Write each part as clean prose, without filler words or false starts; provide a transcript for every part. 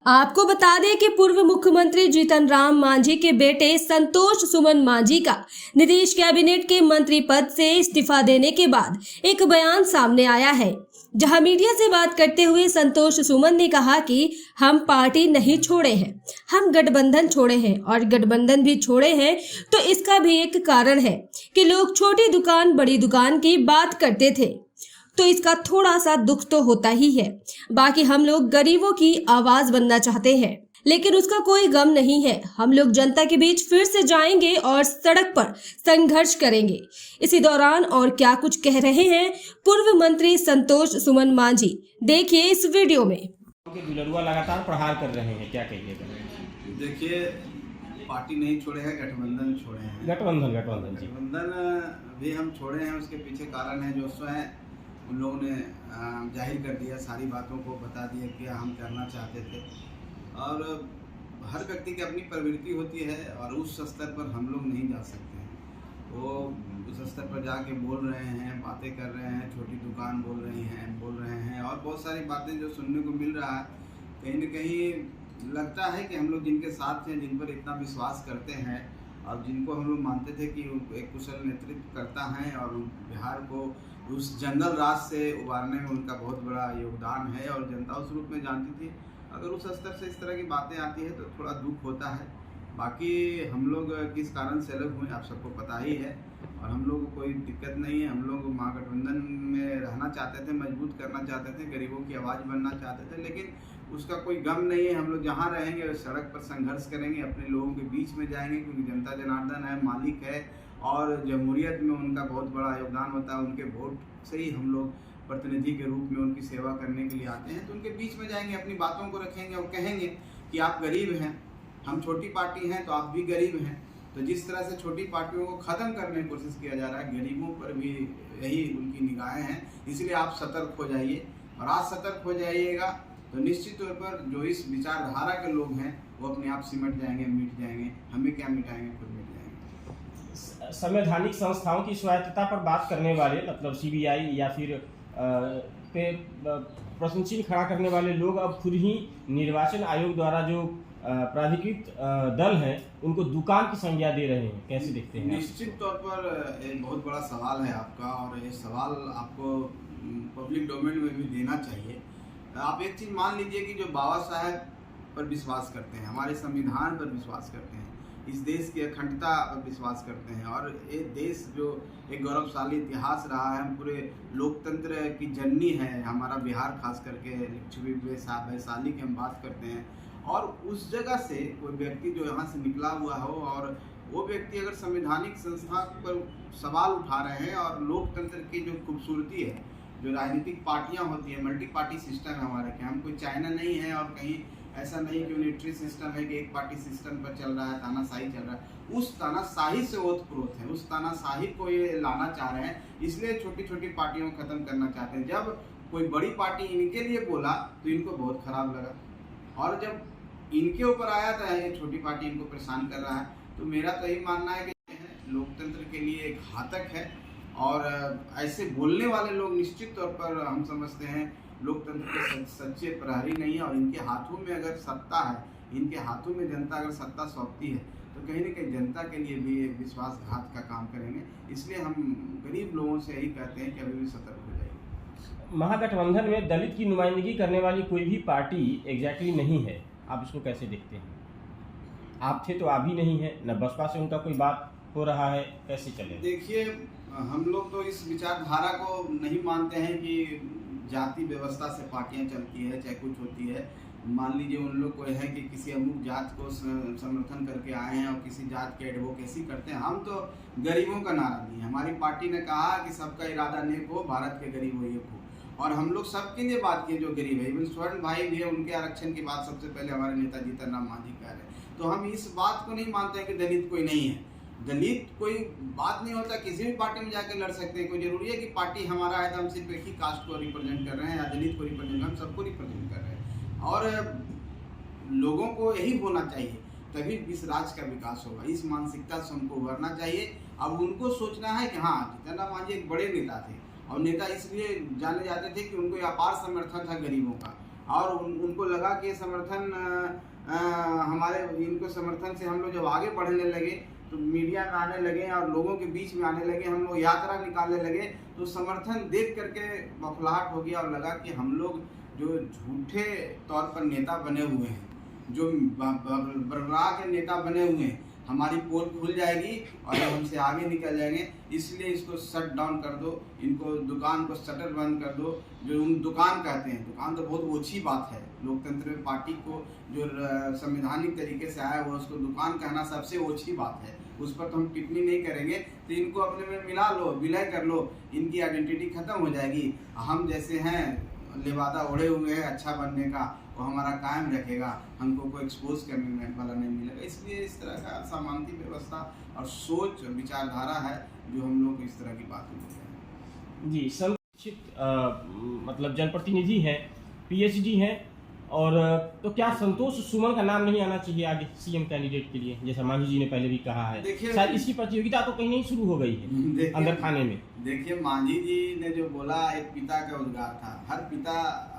आपको बता दें कि पूर्व मुख्यमंत्री जीतन राम मांझी के बेटे संतोष सुमन मांझी का नीतीश कैबिनेट के मंत्री पद से इस्तीफा देने के बाद एक बयान सामने आया है, जहां मीडिया से बात करते हुए संतोष सुमन ने कहा कि हम पार्टी नहीं छोड़े हैं, हम गठबंधन छोड़े हैं और गठबंधन भी छोड़े हैं तो इसका भी एक कारण है कि लोग छोटी दुकान बड़ी दुकान की बात करते थे, तो इसका थोड़ा सा दुख तो होता ही है। बाकी हम लोग गरीबों की आवाज बनना चाहते हैं, लेकिन उसका कोई गम नहीं है। हम लोग जनता के बीच फिर से जाएंगे और सड़क पर संघर्ष करेंगे। इसी दौरान और क्या कुछ कह रहे हैं पूर्व मंत्री संतोष सुमन मांझी, देखिए इस वीडियो में। दुलरुआ लगातार प्रहार कर रहे हैं, क्या कहिएगा? देखिए, पार्टी नहीं छोड़े हैं, गठबंधन छोड़े हैं। गठबंधन जी, गठबंधन भी हम छोड़े हैं। उसके पीछे कारण है जो स्वयं उन लोगों ने जाहिर कर दिया, सारी बातों को बता दिया कि हम करना चाहते थे। और हर व्यक्ति की अपनी प्रवृत्ति होती है और उस स्तर पर हम लोग नहीं जा सकते हैं। वो उस स्तर पर जाके बोल रहे हैं, बातें कर रहे हैं, छोटी दुकान बोल रहे हैं और बहुत सारी बातें जो सुनने को मिल रहा है। कहीं न कहीं लगता है कि हम लोग जिनके साथ हैं, जिन पर इतना विश्वास करते हैं और जिनको हम लोग मानते थे कि एक कुशल नेतृत्व करता है और बिहार को उस जंगल राज से उबारने में उनका बहुत बड़ा योगदान है और जनता उस रूप में जानती थी। अगर उस स्तर से इस तरह की बातें आती है तो थोड़ा दुख होता है। बाकी हम लोग किस कारण से अलग हुए आप सबको पता ही है और हम लोग को कोई दिक्कत नहीं है। हम लोग महागठबंधन में रहना चाहते थे, मजबूत करना चाहते थे, गरीबों की आवाज़ बनना चाहते थे, लेकिन उसका कोई गम नहीं है। हम लोग जहाँ रहेंगे सड़क पर संघर्ष करेंगे, अपने लोगों के बीच में जाएंगे, क्योंकि जनता जनार्दन है, मालिक है और जमहूरियत में उनका बहुत बड़ा योगदान होता है। उनके वोट से ही हम लोग प्रतिनिधि के रूप में उनकी सेवा करने के लिए आते हैं, तो उनके बीच में जाएंगे, अपनी बातों को रखेंगे और कहेंगे कि आप गरीब हैं, हम छोटी पार्टी हैं तो आप भी गरीब हैं। तो जिस तरह से छोटी पार्टियों को ख़त्म करने की कोशिश किया जा रहा है, गरीबों पर भी यही उनकी निगाहें हैं। इसलिए आप सतर्क हो जाइए और आज सतर्क हो जाइएगा तो निश्चित तौर पर जो इस विचारधारा के लोग हैं वो अपने आप सिमट जाएंगे, मिट जाएंगे। हमें क्या मिटाएंगे, खुद मिट जाएंगे। संवैधानिक संस्थाओं की स्वायत्तता पर बात करने वाले, मतलब सीबीआई या फिर पे प्रश्न चिन्ह खड़ा करने वाले लोग अब खुद ही निर्वाचन आयोग द्वारा जो प्राधिकृत दल है उनको दुकान की संज्ञा दे रहे हैं, कैसे देखते हैं? निश्चित तौर पर एक बहुत बड़ा सवाल है आपका और ये सवाल आपको पब्लिक डोमेन में भी देना चाहिए। आप एक चीज़ मान लीजिए कि जो बाबा साहेब पर विश्वास करते हैं, हमारे संविधान पर विश्वास करते हैं, इस देश की अखंडता पर विश्वास करते हैं और ये देश जो एक गौरवशाली इतिहास रहा है, हम पूरे लोकतंत्र की जननी है हमारा बिहार, खास करके लिच्छवी वैशाली की हम बात करते हैं। और उस जगह से कोई व्यक्ति जो यहाँ से निकला हुआ हो और वो व्यक्ति अगर संवैधानिक संस्था पर सवाल उठा रहे हैं और लोकतंत्र की जो खूबसूरती है, जो राजनीतिक पार्टियां होती है, मल्टी पार्टी सिस्टम है हमारे के, हम कोई चाइना नहीं है और कहीं ऐसा नहीं कि यूनिटरी सिस्टम है कि एक पार्टी सिस्टम पर चल रहा है, तानाशाही चल रहा है। उस तानाशाही से ओतप्रोत है, उस तानाशाही को ये लाना चाह रहे हैं, इसलिए छोटी छोटी पार्टियों को खत्म करना चाहते हैं। जब कोई बड़ी पार्टी इनके लिए बोला तो इनको बहुत खराब लगा और जब इनके ऊपर आया था ये छोटी पार्टी इनको परेशान कर रहा है, तो मेरा तो यही मानना है कि लोकतंत्र के लिए एक घातक है और ऐसे बोलने वाले लोग निश्चित तौर पर हम समझते हैं लोकतंत्र के सच्चे प्रहरी नहीं है। और इनके हाथों में अगर सत्ता है, इनके हाथों में जनता अगर सत्ता सौंपती है तो कहीं न कहीं जनता के लिए भी एक विश्वासघात का काम करेंगे। इसलिए हम गरीब लोगों से यही कहते हैं कि अभी भी सतर्क हो जाइए। महागठबंधन में दलित की नुमाइंदगी करने वाली कोई भी पार्टी एग्जैक्टली नहीं है, आप इसको कैसे देखते हैं? आप थे तो आप ही नहीं है, न बसपा से उनका कोई बात हो रहा है, कैसे चले? देखिए, हम लोग तो इस विचारधारा को नहीं मानते हैं कि जाति व्यवस्था से पार्टियां चलती है, चाहे कुछ होती है। मान लीजिए उन लोग को है कि किसी अमुक जात को समर्थन करके आए हैं और किसी जात के एडवोकेसी करते हैं। हम तो गरीबों का नारा दिए, हमारी पार्टी ने कहा कि सबका इरादा नेक हो, भारत के गरीब हो एक हो, और हम लोग सबके लिए बात किए जो गरीब है। इवन स्वर्ण भाई भी है, उनके आरक्षण की बात सबसे पहले हमारे नेता जीतन राम मांझी कह रहे हैं। तो हम इस बात को नहीं मानते हैं कि दलित कोई नहीं है। दलित कोई बात नहीं होता, किसी भी पार्टी में जाकर लड़ सकते हैं। कोई जरूरी है कि पार्टी हमारा है तो हम सिर्फ एक ही कास्ट को रिप्रेजेंट कर रहे हैं या दलित को रिप्रेजेंट, हम सबको रिप्रेजेंट कर रहे हैं। और लोगों को यही होना चाहिए, तभी इस राज्य का विकास होगा। इस मानसिकता से उनको उभरना चाहिए। अब उनको सोचना है कि हाँ, जीतन राम मांझी एक बड़े नेता थे और नेता इसलिए जाने जाते थे कि उनको अपार समर्थन था गरीबों का और उनको लगा कि ये समर्थन हमारे इनको समर्थन से हम लोग जब आगे बढ़ने लगे तो मीडिया में आने लगे और लोगों के बीच में आने लगे, हम लोग यात्रा निकालने लगे, तो समर्थन देख करके बौखलाहट हो गया और लगा कि हम लोग जो झूठे तौर पर नेता बने हुए हैं, जो बर्रा के नेता बने हुए हैं, हमारी पोल खुल जाएगी और हमसे आगे निकल जाएंगे, इसलिए इसको शट डाउन कर दो, इनको दुकान को शटर बंद कर दो। जो हम दुकान कहते हैं, दुकान तो बहुत ओछी बात है, लोकतंत्र में पार्टी को जो संवैधानिक तरीके से आया हुआ उसको दुकान कहना सबसे ओछी बात है, उस पर तो हम टिप्पणी नहीं करेंगे। तो इनको अपने में मिला लो, विलय कर लो, इनकी आइडेंटिटी खत्म हो जाएगी। हम जैसे हैं लिबादा ओढ़े हुए हैं अच्छा बनने का, वो हमारा कायम रखेगा, हमको कोई एक्सपोज करने वाला नहीं मिलेगा। इसलिए इस तरह का सामान्य व्यवस्था और सोच विचारधारा है जो हम लोग इस तरह की बात करते हैं। जी, संरक्षित मतलब जनप्रतिनिधि हैं, पीएचडी हैं, और तो क्या संतोष सुमन का नाम नहीं आना चाहिए आगे सीएम कैंडिडेट के लिए, जैसा मांझी जी ने पहले भी कहा है? शायद इसकी प्रतियोगिता तो कहीं नहीं शुरू हो गई है अंदर खाने में। देखिए, मांझी जी ने जो बोला एक पिता का उद्गार था। हर पिता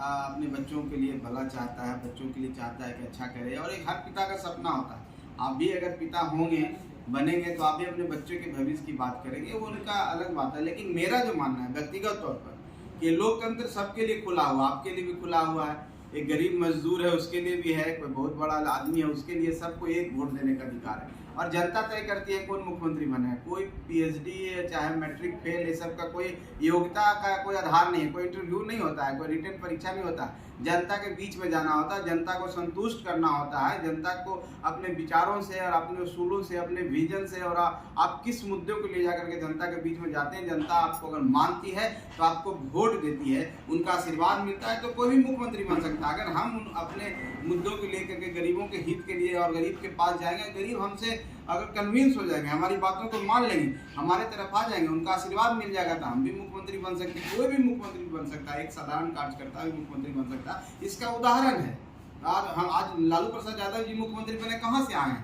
अपने बच्चों के लिए भला चाहता है, बच्चों के लिए चाहता है कि अच्छा करे, और एक हर पिता का सपना होता है। आप भी अगर पिता होंगे, बनेंगे, तो आप भी अपने बच्चों के भविष्य की बात करेंगे, वो उनका अलग बात है। लेकिन मेरा जो मानना है व्यक्तिगत तौर पर कि लोकतंत्र सबके लिए खुला हुआ, आपके लिए भी खुला हुआ है, एक गरीब मजदूर है उसके लिए भी है, कोई बहुत बड़ा आदमी है उसके लिए, सबको एक वोट देने का अधिकार है। और जनता तय करती है कौन मुख्यमंत्री बने। कोई पीएचडी है चाहे मैट्रिक फेल, ये सब का कोई योग्यता का कोई आधार नहीं है, कोई इंटरव्यू नहीं होता है, कोई रिटन परीक्षा नहीं होता। जनता के बीच में जाना होता है, जनता को संतुष्ट करना होता है, जनता को अपने विचारों से और अपने उसूलों से, अपने विजन से, और आप किस मुद्दों को ले जाकर के जनता के बीच में जाते हैं, जनता आपको अगर मानती है तो आपको वोट देती है, उनका आशीर्वाद मिलता है, तो कोई भी मुख्यमंत्री बन सकता है। अगर हम अपने मुद्दों को लेकर के गरीबों के हित के लिए और गरीब के पास जाएंगे, गरीब हमसे अगर कन्विंस हो जाएंगे, हमारी बातों को मान लेंगे, हमारे तरफ आ जाएंगे, उनका आशीर्वाद मिल जाएगा, तो हम भी मुख्यमंत्री बन सकते हैं। कोई भी मुख्यमंत्री बन सकता है, एक साधारण कार्यकर्ता भी मुख्यमंत्री बन सकता है। इसका उदाहरण है हम आज लालू प्रसाद यादव जी मुख्यमंत्री बने, कहाँ से आए हैं?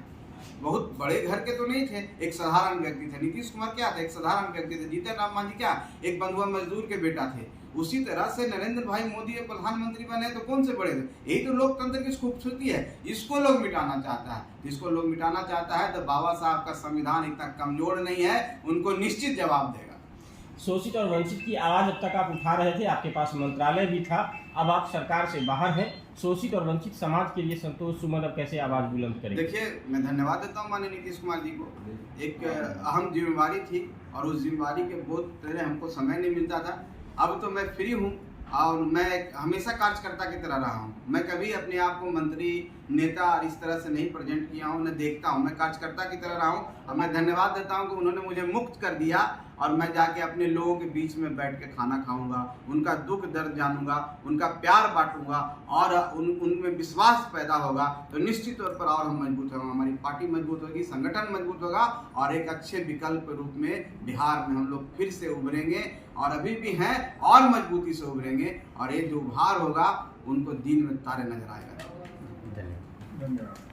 बहुत बड़े घर के तो नहीं थे, एक साधारण व्यक्ति थे। नीतीश कुमार क्या थे? एक साधारण व्यक्ति थे। जीतन राम मांझी क्या? एक बंधुआ मजदूर के बेटा थे। उसी तरह से नरेंद्र भाई मोदी प्रधानमंत्री बने तो कौन से बड़े थे? यही तो लोकतंत्र की खूबसूरती है। इसको लोग मिटाना चाहता है, इसको लोग मिटाना चाहता है तो बाबा साहब का संविधान इतना कमजोर नहीं है, उनको निश्चित जवाब देगा। शोषित और वंचित की आवाज अब तक आप उठा रहे थे, आपके पास मंत्रालय भी था, अब आप सरकार से बाहर हैं, शोषित और वंचित समाज के लिए संतोष सुमन अब कैसे आवाज बुलंद करेंगे? देखिए, मैं धन्यवाद देता हूँ माननीय नीतीश कुमार जी को। एक अहम जिम्मेवारी थी और उस जिम्मेवारी के बहुत पहले हमको समय नहीं मिलता था। अब तो मैं फ्री हूँ और मैं हमेशा कार्यकर्ता की तरह रहा हूँ। मैं कभी अपने आप को मंत्री, नेता और इस तरह से नहीं प्रेजेंट किया हूँ, न देखता हूँ। मैं कार्यकर्ता की तरह रहा हूँ और मैं धन्यवाद देता हूँ कि उन्होंने मुझे मुक्त कर दिया और मैं जाके अपने लोगों के बीच में बैठ के खाना खाऊंगा, उनका दुख दर्द जानूंगा, उनका प्यार बांटूंगा और उनमें विश्वास पैदा होगा तो निश्चित तौर पर और हम मजबूत होंगे, हमारी पार्टी मजबूत होगी, संगठन मजबूत होगा और एक अच्छे विकल्प रूप में बिहार में हम लोग फिर से उभरेंगे और अभी भी हैं और मजबूती से उभरेंगे और ये जो उभार होगा उनको दिन में तारे नजर आएगा। धन्यवाद।